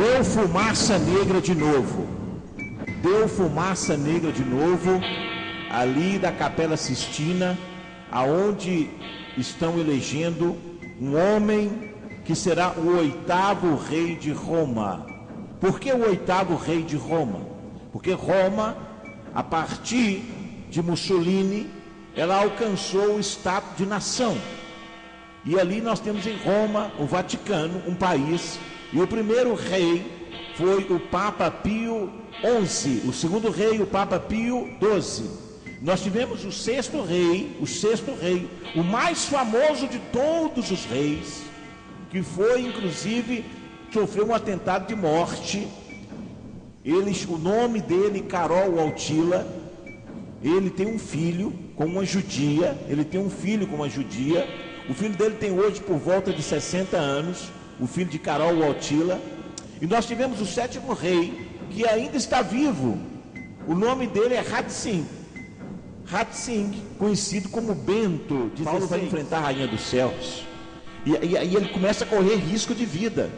Deu fumaça negra de novo. Deu fumaça negra de novo, ali da Capela Sistina, aonde estão elegendo um homem que será o 8º rei de Roma. Por que o 8º rei de Roma? Porque Roma, a partir de Mussolini, ela alcançou o status de nação. E ali nós temos em Roma, o Vaticano, um país, e o primeiro rei foi o Papa Pio XI, o segundo rei, o Papa Pio XII. Nós tivemos o sexto rei, o mais famoso de todos os reis, que foi, inclusive, sofreu um atentado de morte. O nome dele, Carol Wojtyła. Ele tem um filho com uma judia, o filho dele tem hoje por volta de 60 anos, o filho de Carol Wojtyła. E nós tivemos o 7º rei, que ainda está vivo, o nome dele é Ratzinger, conhecido como Bento. Paulo vai enfrentar a rainha dos céus, e aí ele começa a correr risco de vida.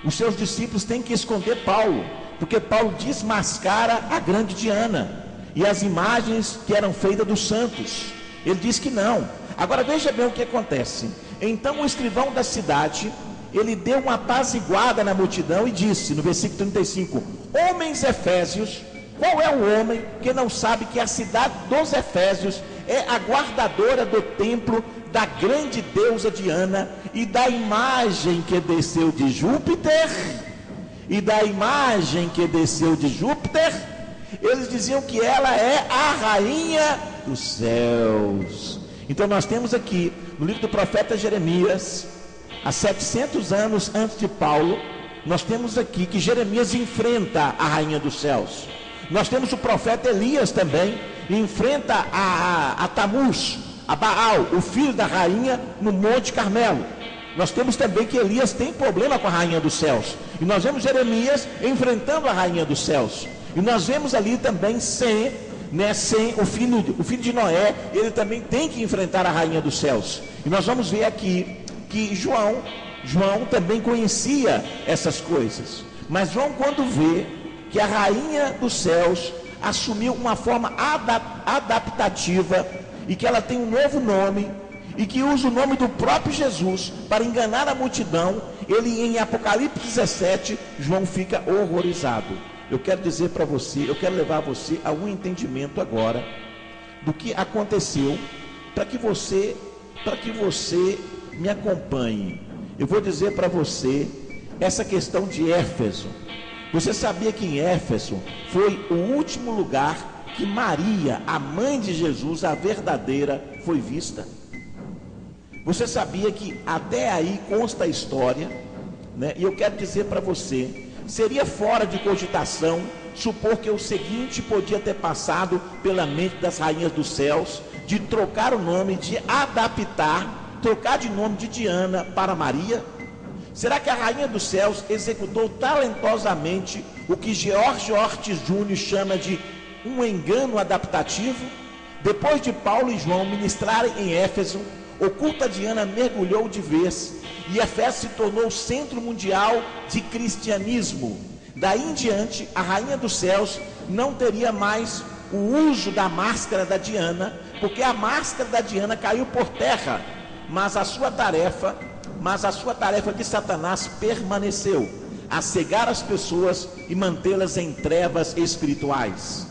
Os seus discípulos têm que esconder Paulo, porque Paulo desmascara a grande Diana e as imagens que eram feitas dos santos. Ele diz que não. Agora veja bem o que acontece. Então o escrivão da cidade, ele deu uma apaziguada na multidão e disse, no versículo 35, homens efésios, qual é o homem que não sabe que a cidade dos Efésios é a guardadora do templo da grande deusa Diana e da imagem que desceu de Júpiter? Eles diziam que ela é a rainha dos céus. Então nós temos aqui, no livro do profeta Jeremias, há 700 anos antes de Paulo, nós temos aqui que Jeremias enfrenta a rainha dos céus. Nós temos o profeta Elias também, enfrenta a Tamuz, a Baal, o filho da rainha, no Monte Carmelo. Nós temos também que Elias tem problema com a rainha dos céus. E nós vemos Jeremias enfrentando a rainha dos céus. E nós vemos ali também Sem, o filho de Noé, ele também tem que enfrentar a rainha dos céus. E nós vamos ver aqui que João também conhecia essas coisas. Mas João, quando vê que a rainha dos céus assumiu uma forma adaptativa e que ela tem um novo nome e que usa o nome do próprio Jesus para enganar a multidão, ele, em Apocalipse 17, João fica horrorizado. Eu quero dizer para você, eu quero levar você a um entendimento agora do que aconteceu, para que você me acompanhe. Eu vou dizer para você essa questão de Éfeso. Você sabia que em Éfeso foi o último lugar que Maria, a mãe de Jesus, a verdadeira, foi vista? Você sabia que até aí consta a história, né? E eu quero dizer para você, seria fora de cogitação supor que o seguinte podia ter passado pela mente das rainhas dos céus, de trocar o nome, de adaptar, trocar de nome de Diana para Maria? Será que a rainha dos céus executou talentosamente o que George Ortiz Jr. chama de um engano adaptativo? Depois de Paulo e João ministrarem em Éfeso, oculta Diana mergulhou de vez e Éfeso se tornou o centro mundial de cristianismo. Daí em diante, a rainha dos céus não teria mais o uso da máscara da Diana, porque a máscara da Diana caiu por terra, mas a sua tarefa de Satanás permaneceu, a cegar as pessoas e mantê-las em trevas espirituais.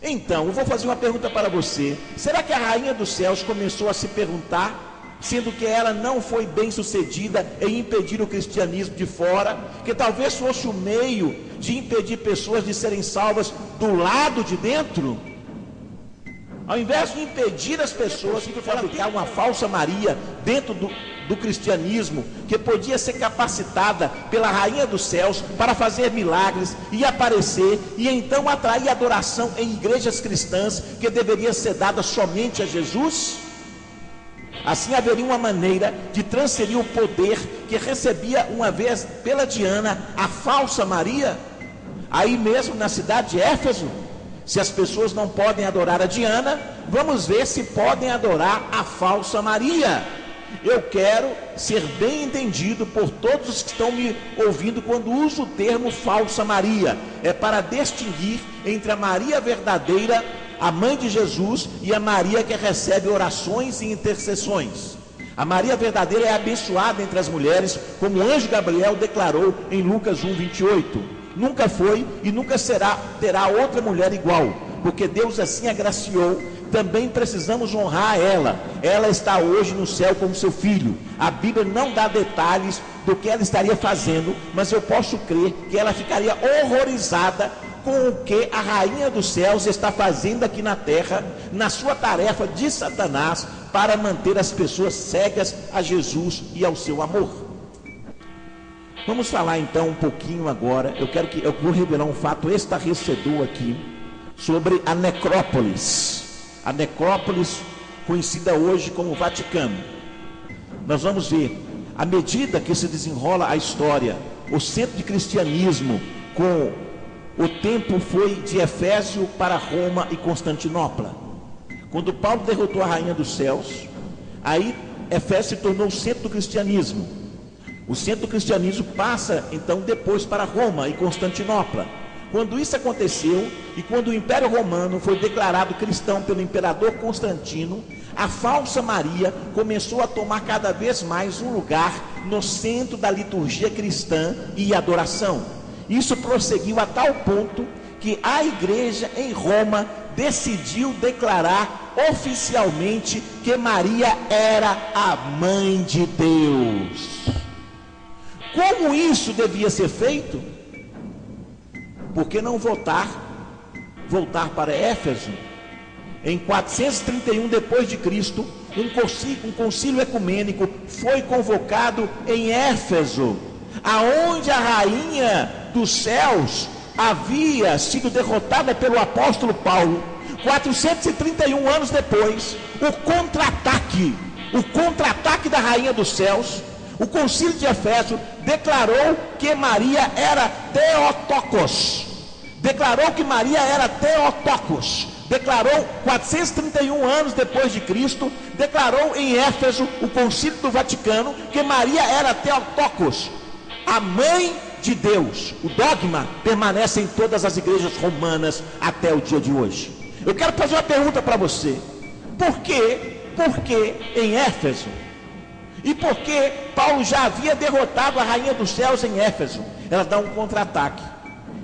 Então, eu vou fazer uma pergunta para você. Será que a rainha dos céus começou a se perguntar, sendo que ela não foi bem sucedida em impedir o cristianismo de fora, que talvez fosse o meio de impedir pessoas de serem salvas do lado de dentro? Ao invés de impedir as pessoas de fabricar uma falsa Maria dentro do cristianismo, que podia ser capacitada pela rainha dos céus para fazer milagres e aparecer, e então atrair adoração em igrejas cristãs que deveria ser dada somente a Jesus. Assim haveria uma maneira de transferir o poder que recebia uma vez pela Diana, a falsa Maria, aí mesmo na cidade de Éfeso. Se as pessoas não podem adorar a Diana, vamos ver se podem adorar a falsa Maria. eu quero ser bem entendido por todos os que estão me ouvindo quando uso o termo falsa Maria. É para distinguir entre a Maria verdadeira, a mãe de Jesus, e a Maria que recebe orações e intercessões. A Maria verdadeira é abençoada entre as mulheres, como o anjo Gabriel declarou em Lucas 1:28. Nunca foi e nunca terá outra mulher igual, porque Deus assim agraciou. Também precisamos honrar ela. Ela está hoje no céu como seu filho. A Bíblia não dá detalhes do que ela estaria fazendo, mas eu posso crer que ela ficaria horrorizada com o que a rainha dos céus está fazendo aqui na terra, na sua tarefa de Satanás, para manter as pessoas cegas a Jesus e ao seu amor. Vamos falar então um pouquinho agora. Eu vou revelar um fato estarrecedor aqui sobre a necrópolis. A necrópolis, conhecida hoje como Vaticano. Nós vamos ver, à medida que se desenrola a história, o centro de cristianismo, com o tempo foi de Éfeso para Roma e Constantinopla. Quando Paulo derrotou a rainha dos céus, aí Éfeso se tornou o centro do cristianismo. O centro do cristianismo passa então depois para Roma e Constantinopla. Quando isso aconteceu, e quando o Império Romano foi declarado cristão pelo imperador Constantino, a falsa Maria começou a tomar cada vez mais um lugar no centro da liturgia cristã e adoração. Isso prosseguiu a tal ponto que a igreja em Roma decidiu declarar oficialmente que Maria era a mãe de Deus. Como isso devia ser feito? Por que não voltar para Éfeso? Em 431 depois de Cristo, um concílio ecumênico foi convocado em Éfeso, aonde a rainha dos céus havia sido derrotada pelo apóstolo Paulo. 431 anos depois, o contra-ataque da rainha dos céus, o concílio de Éfeso declarou que Maria era Theotokos. Declarou 431 anos depois de Cristo, declarou em Éfeso, o concílio do Vaticano, que Maria era Theotokos, a mãe de Deus. O dogma permanece em todas as igrejas romanas até o dia de hoje. Eu quero fazer uma pergunta para você. Por que em Éfeso? E por que Paulo já havia derrotado a rainha dos céus em Éfeso? Ela dá um contra-ataque.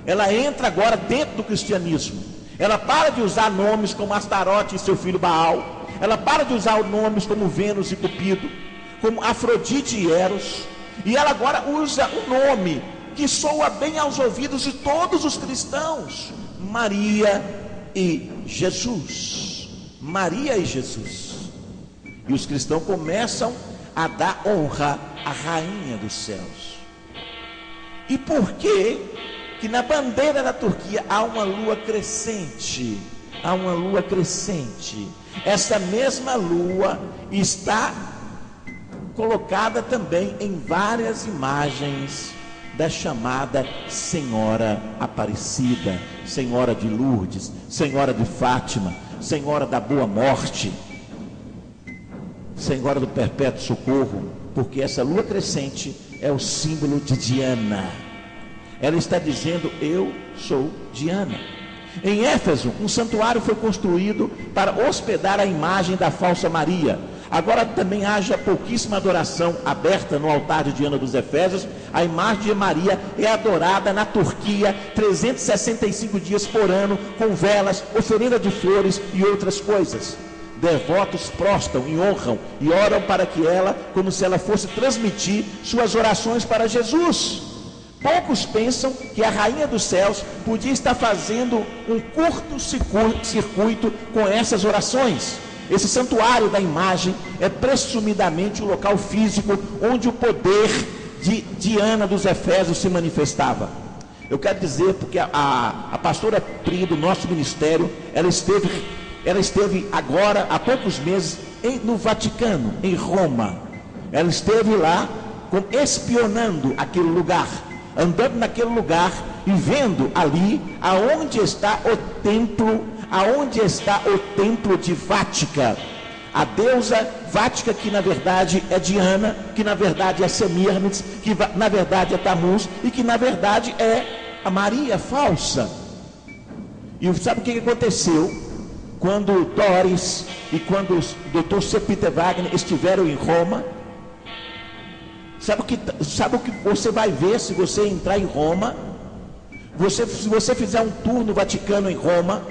Ela entra agora dentro do cristianismo. Ela para de usar nomes como Astarote e seu filho Baal. Ela para de usar nomes como Vênus e Cupido, como Afrodite e Eros. E ela agora usa um nome que soa bem aos ouvidos de todos os cristãos: Maria e Jesus. Maria e Jesus. E os cristãos começam a dar honra à rainha dos céus. E por que na bandeira da Turquia há uma lua crescente? Há uma lua crescente. Essa mesma lua está colocada também em várias imagens da chamada Senhora Aparecida, Senhora de Lourdes, Senhora de Fátima, Senhora da Boa Morte, Senhora do Perpétuo Socorro, porque essa lua crescente é o símbolo de Diana. Ela está dizendo: eu sou Diana. Em Éfeso, um santuário foi construído para hospedar a imagem da falsa Maria. Agora também haja pouquíssima adoração aberta no altar de Diana dos Efésios. A imagem de Maria é adorada na Turquia 365 dias por ano, com velas, oferenda de flores e outras coisas. Devotos prostam e honram e oram para que ela, como se ela fosse transmitir suas orações para Jesus. Poucos pensam que a rainha dos céus podia estar fazendo um curto-circuito com essas orações. Esse santuário da imagem é presumidamente o local físico onde o poder de Diana dos Efésios se manifestava. Eu quero dizer, porque a pastora Pri do nosso ministério, ela esteve agora, há poucos meses, no Vaticano, em Roma. Ela esteve lá espionando aquele lugar, andando naquele lugar e vendo ali aonde está o templo de Vática, A deusa Vática, que na verdade é Diana, que na verdade é Semíramis, que na verdade é Tamuz, e que na verdade é a Maria falsa. E sabe o que aconteceu quando Doris e quando o Dr. C. Peter Wagner estiveram em Roma? Sabe o que você vai ver se você entrar em Roma? Se você fizer um tour no Vaticano em Roma,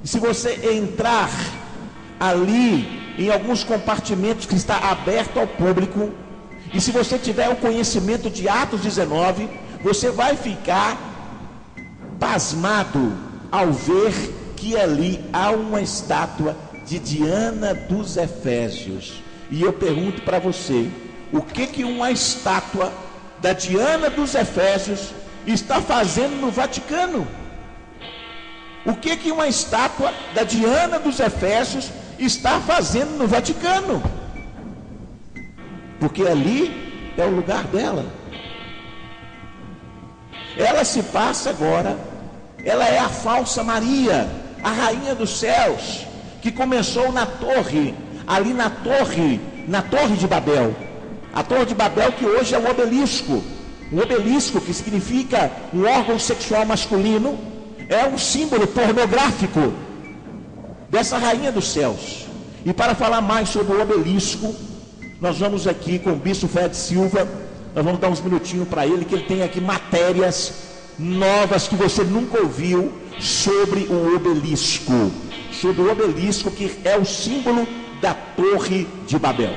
e se você entrar ali em alguns compartimentos que está aberto ao público, e se você tiver o conhecimento de Atos 19, você vai ficar pasmado ao ver que ali há uma estátua de Diana dos Efésios. E eu pergunto para você, o que uma estátua da Diana dos Efésios está fazendo no Vaticano? O que uma estátua da Diana dos Efésios está fazendo no Vaticano? Porque ali é o lugar dela. Ela se passa agora, ela é a falsa Maria, a rainha dos céus, que começou na torre, ali na torre de Babel. A torre de Babel, que hoje é um obelisco que significa um órgão sexual masculino, é um símbolo pornográfico dessa rainha dos céus. E para falar mais sobre o obelisco, nós vamos aqui com o bispo Fred Silva, nós vamos dar uns minutinhos para ele, que ele tem aqui matérias novas que você nunca ouviu sobre o obelisco, que é o símbolo da torre de Babel.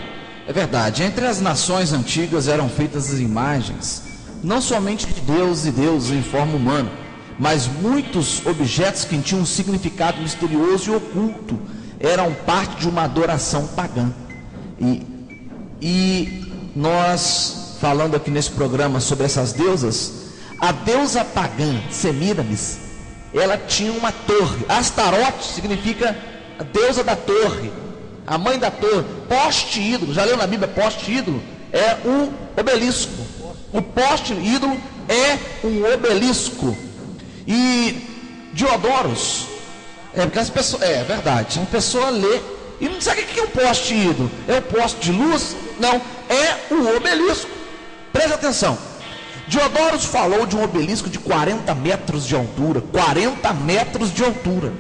É verdade, entre as nações antigas eram feitas as imagens, não somente de Deus e deuses em forma humana, mas muitos objetos que tinham um significado misterioso e oculto, eram parte de uma adoração pagã. E nós, falando aqui nesse programa sobre essas deusas, a deusa pagã, Semíramis, ela tinha uma torre. Astarote significa a deusa da torre, a mãe da torre. Poste ídolo, já leu na Bíblia poste ídolo? É um obelisco. O poste ídolo é um obelisco. E Diodoros, porque as pessoas, é verdade, uma pessoa lê e não sabe o que é um poste ídolo. É um poste de luz? Não, é um obelisco. Presta atenção. Diodoros falou de um obelisco de 40 metros de altura, 40 metros de altura,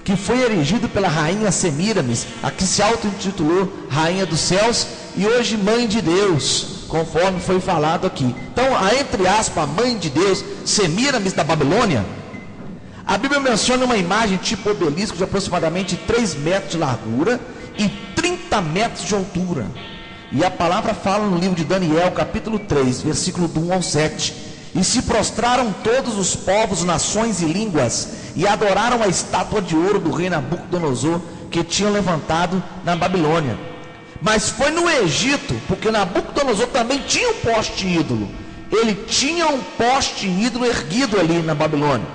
que foi erigido pela rainha Semíramis, a que se auto-intitulou Rainha dos Céus e hoje Mãe de Deus, conforme foi falado aqui. Então, a, entre aspas, Mãe de Deus, Semíramis da Babilônia, a Bíblia menciona uma imagem tipo obelisco de aproximadamente 3 metros de largura e 30 metros de altura. E a palavra fala no livro de Daniel, capítulo 3, versículo do 1 ao 7. E se prostraram todos os povos, nações e línguas, e adoraram a estátua de ouro do rei Nabucodonosor, que tinham levantado na Babilônia. Mas foi no Egito, porque Nabucodonosor também tinha um poste ídolo. Ele tinha um poste ídolo erguido ali na Babilônia.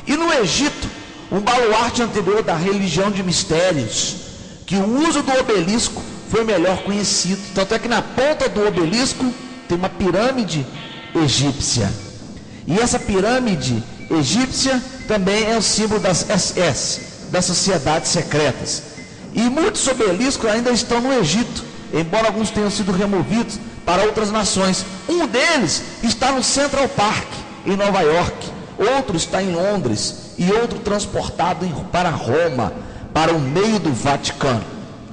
E no Egito, um baluarte anterior da religião de mistérios, que o uso do obelisco foi melhor conhecido. Tanto é que na ponta do obelisco tem uma pirâmide egípcia. E essa pirâmide egípcia também é o símbolo das SS, das sociedades secretas. E muitos obeliscos ainda estão no Egito, embora alguns tenham sido removidos para outras nações. Um deles está no Central Park, em Nova York. Outro está em Londres e outro transportado para Roma, para o meio do Vaticano.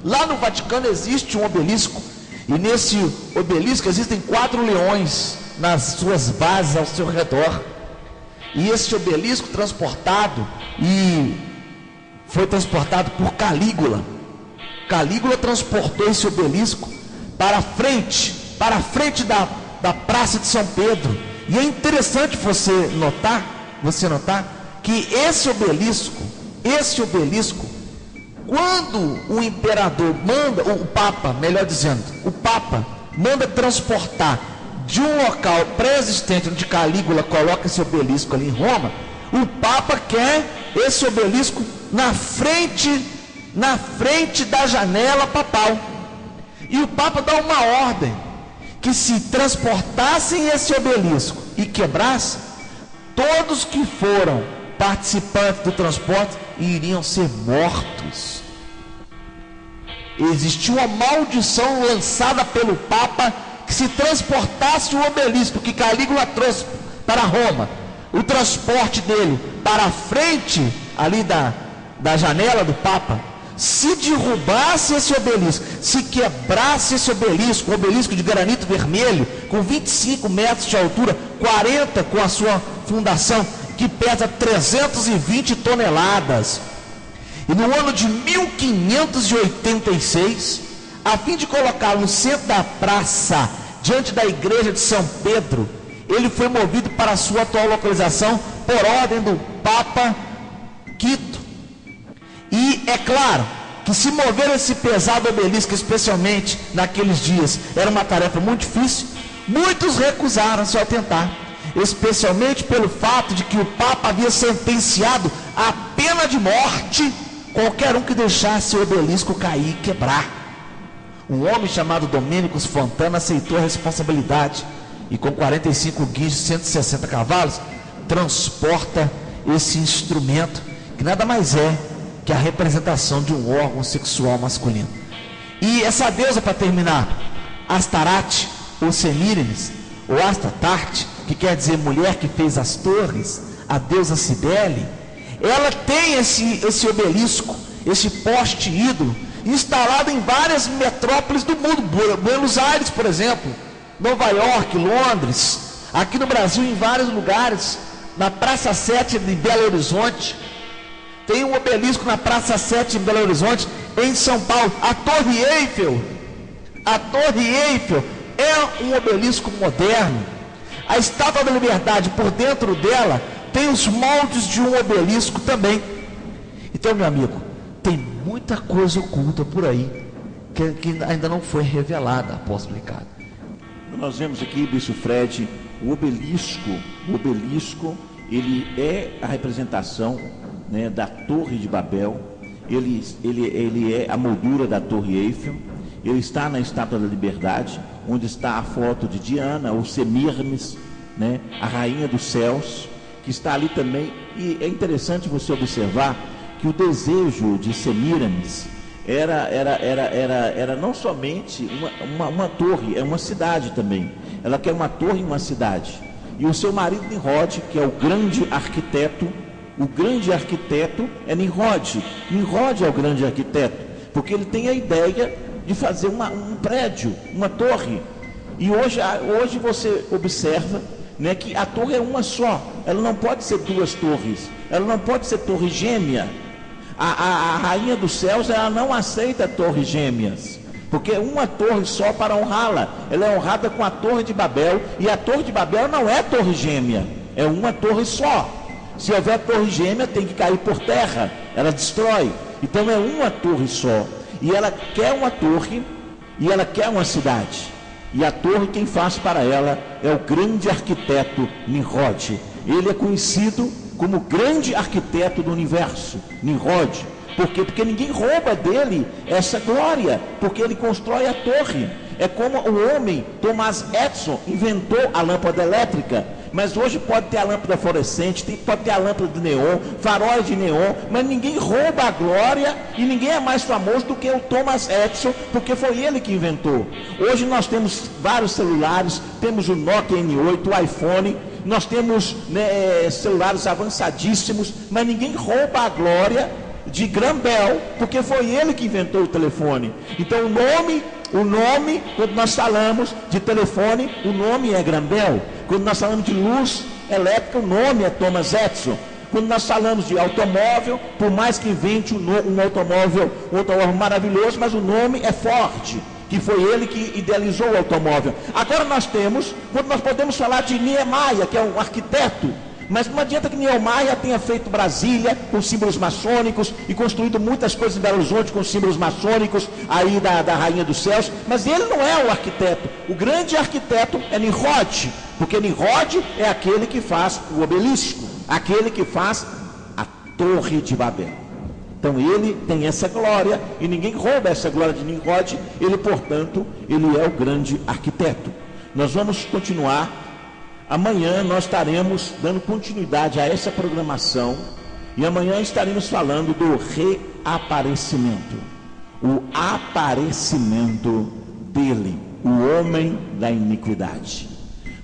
Lá no Vaticano existe um obelisco, e nesse obelisco existem 4 leões nas suas bases ao seu redor. E esse obelisco foi transportado por Calígula. Calígula transportou esse obelisco para a frente da Praça de São Pedro. E é interessante você notar que esse obelisco, quando o imperador manda, o Papa manda transportar de um local pré-existente onde Calígula coloca esse obelisco ali em Roma, o Papa quer esse obelisco na frente da janela papal. E o Papa dá uma ordem que se transportassem esse obelisco e quebrassem, todos que foram participantes do transporte iriam ser mortos. existia uma maldição lançada pelo Papa, que se transportasse o obelisco que Calígula trouxe para Roma, o transporte dele para a frente ali da janela do Papa, se derrubasse esse obelisco, se quebrasse esse obelisco, um obelisco de granito vermelho, com 25 metros de altura, 40 com a sua fundação, que pesa 320 toneladas. E no ano de 1586, a fim de colocá-lo no centro da praça, diante da igreja de São Pedro, ele foi movido para a sua atual localização por ordem do Papa Quito. E é claro que se mover esse pesado obelisco, especialmente naqueles dias, era uma tarefa muito difícil. Muitos recusaram-se ao tentar, especialmente pelo fato de que o Papa havia sentenciado a pena de morte qualquer um que deixasse o obelisco cair e quebrar. Um homem chamado Domênicos Fontana aceitou a responsabilidade e, com 45 guinchos e 160 cavalos, transporta esse instrumento, que nada mais é que a representação de um órgão sexual masculino. E essa deusa, para terminar, Astarate, ou Semíramis, ou Astarte, que quer dizer mulher que fez as torres, a deusa Cibele, ela tem esse obelisco, esse poste ídolo, instalado em várias metrópoles do mundo. Buenos Aires, por exemplo, Nova York, Londres, aqui no Brasil, em vários lugares, na Praça 7 de Belo Horizonte, tem um obelisco na Praça 7 em Belo Horizonte, em São Paulo, a Torre Eiffel é um obelisco moderno. A Estátua da Liberdade, por dentro dela, tem os moldes de um obelisco também. Então, meu amigo, tem muita coisa oculta por aí, que ainda não foi revelada, apóstolo Ricardo. Nós vemos aqui, Bispo Fred, o obelisco, ele é a representação, né, da Torre de Babel. Ele é a moldura da Torre Eiffel. Ele está na Estátua da Liberdade, onde está a foto de Diana, ou Semíramis, né, a rainha dos céus, que está ali também. E é interessante você observar que o desejo de Semíramis era não somente uma torre, é uma cidade também. Ela quer uma torre em uma cidade. E o seu marido Nimrod, que é o grande arquiteto é Nimrod. Nimrod é o grande arquiteto, porque ele tem a ideia de fazer um prédio, uma torre. E hoje você observa, né, que a torre é uma só. Ela não pode ser duas torres. Ela não pode ser torre gêmea. A rainha dos céus, ela não aceita torres gêmeas, porque é uma torre só para honrá-la. Ela é honrada com a Torre de Babel, e a Torre de Babel não é torre gêmea, é uma torre só. Se houver torre gêmea, tem que cair por terra, ela destrói. Então é uma torre só, e ela quer uma torre, e ela quer uma cidade. E a torre, quem faz para ela é o grande arquiteto Nimrod. Ele é conhecido como grande arquiteto do universo, Nimrod. Por quê? Porque ninguém rouba dele essa glória, porque ele constrói a torre. É como o homem, Thomas Edison, inventou a lâmpada elétrica, mas hoje pode ter a lâmpada fluorescente, pode ter a lâmpada de neon, faróis de neon, mas ninguém rouba a glória, e ninguém é mais famoso do que o Thomas Edison, porque foi ele que inventou. Hoje nós temos vários celulares, temos o Nokia N8, o iPhone, nós temos, né, celulares avançadíssimos, mas ninguém rouba a glória de Graham Bell, porque foi ele que inventou o telefone. Então o nome, quando nós falamos de telefone, o nome é Graham Bell. Quando nós falamos de luz elétrica, o nome é Thomas Edison. Quando nós falamos de automóvel, por mais que invente um automóvel maravilhoso, mas o nome é Ford, que foi ele que idealizou o automóvel. Agora quando nós podemos falar de Niemeyer, que é um arquiteto, mas não adianta que Niemeyer tenha feito Brasília com símbolos maçônicos e construído muitas coisas em Belo Horizonte com símbolos maçônicos aí da Rainha dos Céus, mas ele não é o arquiteto. O grande arquiteto é Nimrod, porque Nimrod é aquele que faz o obelisco, aquele que faz a Torre de Babel. Então ele tem essa glória e ninguém rouba essa glória de Nimrod. Ele, portanto, ele é o grande arquiteto. Nós vamos continuar. Amanhã nós estaremos dando continuidade a essa programação, e amanhã estaremos falando do reaparecimento. o aparecimento dele, o homem da iniquidade.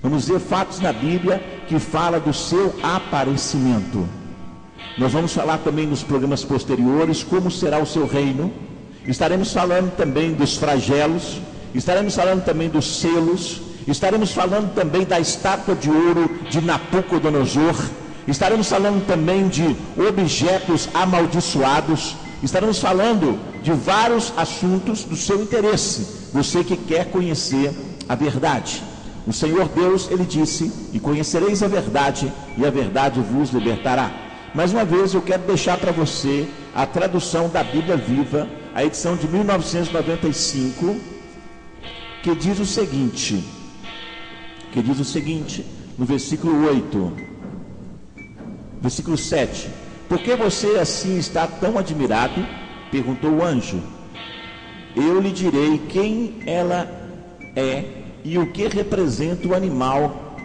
Vamos ver fatos na Bíblia que fala do seu aparecimento. Nós vamos falar também nos programas posteriores como será o seu reino. Estaremos falando também dos flagelos, estaremos falando também dos selos, estaremos falando também da estátua de ouro de Nabucodonosor, estaremos falando também de objetos amaldiçoados, estaremos falando de vários assuntos do seu interesse, você que quer conhecer a verdade. O Senhor Deus, Ele disse: e conhecereis a verdade, e a verdade vos libertará. Mais uma vez eu quero deixar para você a tradução da Bíblia Viva, a edição de 1995, que diz o seguinte, no versículo 8, versículo 7: por que você assim está tão admirado? Perguntou o anjo. Eu lhe direi quem ela é e o que representa o animal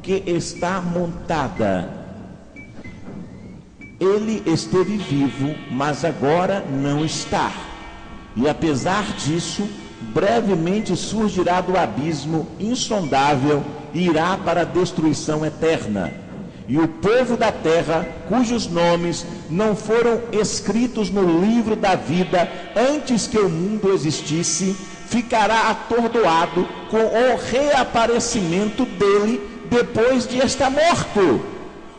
que está montada. Ele esteve vivo, mas agora não está. E apesar disso, brevemente surgirá do abismo insondável e irá para a destruição eterna. E o povo da terra, cujos nomes não foram escritos no livro da vida antes que o mundo existisse, ficará atordoado com o reaparecimento dele depois de estar morto.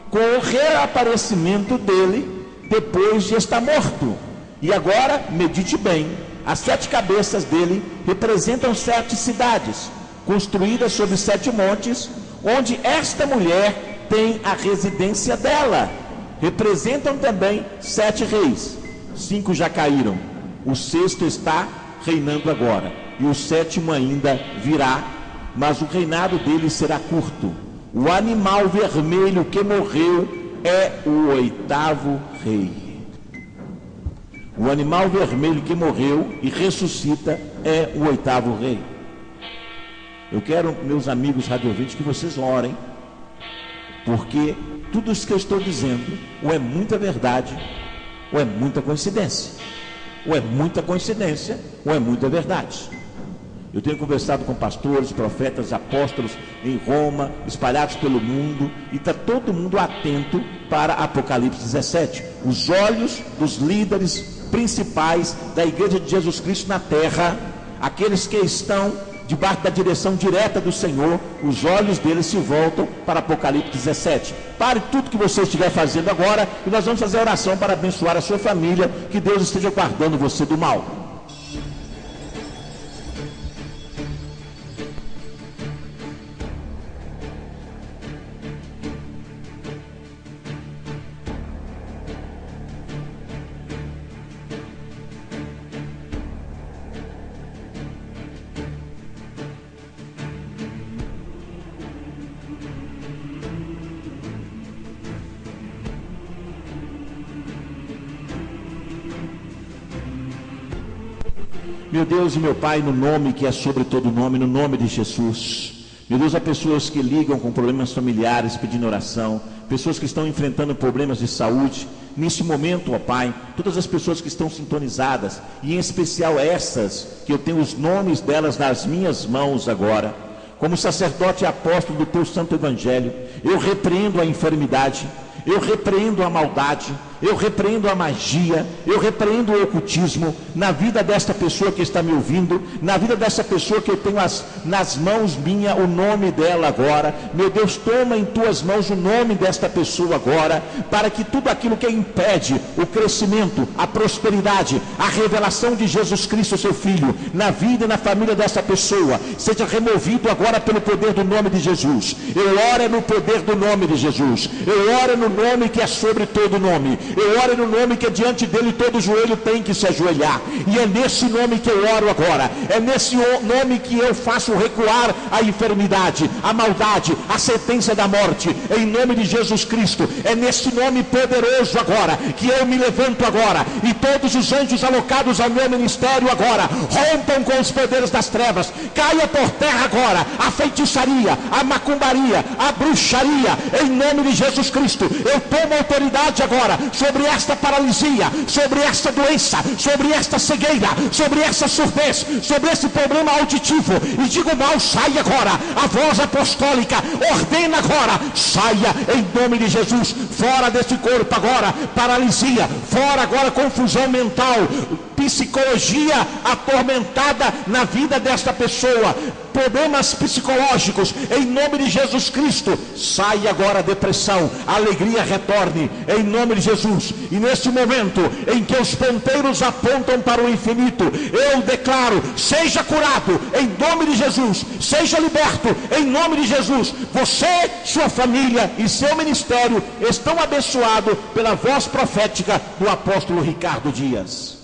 Com o reaparecimento dele depois de estar morto. E agora, medite bem, as 7 cabeças dele representam 7 cidades, construídas sobre 7 montes, onde esta mulher tem a residência dela. Representam também 7 reis, 5 já caíram, o 6º está reinando agora, e o 7º ainda virá, mas o reinado dele será curto. O animal vermelho que morreu é o 8º rei. O animal vermelho que morreu e ressuscita é o 8º rei. Eu quero, meus amigos radiovintes, que vocês orem, porque tudo isso que eu estou dizendo ou é muita verdade ou é muita coincidência. Ou é muita coincidência ou é muita verdade. Eu tenho conversado com pastores, profetas, apóstolos em Roma, espalhados pelo mundo, e está todo mundo atento para Apocalipse 17. Os olhos dos líderes principais da Igreja de Jesus Cristo na terra, aqueles que estão debaixo da direção direta do Senhor, os olhos deles se voltam para Apocalipse 17. Pare tudo que você estiver fazendo agora e nós vamos fazer oração para abençoar a sua família, que Deus esteja guardando você do mal. Meu Deus e meu Pai, no nome que é sobre todo nome, no nome de Jesus. Meu Deus, há pessoas que ligam com problemas familiares pedindo oração, pessoas que estão enfrentando problemas de saúde. Nesse momento, ó Pai, todas as pessoas que estão sintonizadas, e em especial essas, que eu tenho os nomes delas nas minhas mãos agora, como sacerdote e apóstolo do Teu Santo Evangelho, eu repreendo a enfermidade, eu repreendo a maldade, eu repreendo a magia, eu repreendo o ocultismo na vida desta pessoa que está me ouvindo, na vida dessa pessoa que eu tenho nas mãos minha o nome dela agora. Meu Deus, toma em tuas mãos o nome desta pessoa agora, para que tudo aquilo que impede o crescimento, a prosperidade, a revelação de Jesus Cristo, seu Filho, na vida e na família dessa pessoa, seja removido agora pelo poder do nome de Jesus. Eu oro no poder do nome de Jesus, eu oro no nome que é sobre todo nome, eu oro no nome que diante dele todo joelho tem que se ajoelhar, e é nesse nome que eu oro agora, é nesse nome que eu faço recuar a enfermidade, a maldade, a sentença da morte, em nome de Jesus Cristo. É nesse nome poderoso agora, que eu me levanto agora, e todos os anjos alocados ao meu ministério agora, rompam com os poderes das trevas, caia por terra agora, a feitiçaria, a macumbaria, a bruxaria, em nome de Jesus Cristo. Eu tomo autoridade agora sobre esta paralisia, sobre esta doença, sobre esta cegueira, sobre essa surdez, sobre esse problema auditivo, e digo mal, sai agora. A voz apostólica ordena agora, saia em nome de Jesus, fora desse corpo agora, paralisia, fora agora confusão mental, psicologia atormentada na vida desta pessoa, problemas psicológicos, em nome de Jesus Cristo, sai agora a depressão, a alegria retorne, em nome de Jesus. E neste momento em que os ponteiros apontam para o infinito, eu declaro, seja curado, em nome de Jesus, seja liberto, em nome de Jesus. Você, sua família e seu ministério estão abençoados pela voz profética do apóstolo Ricardo Dias.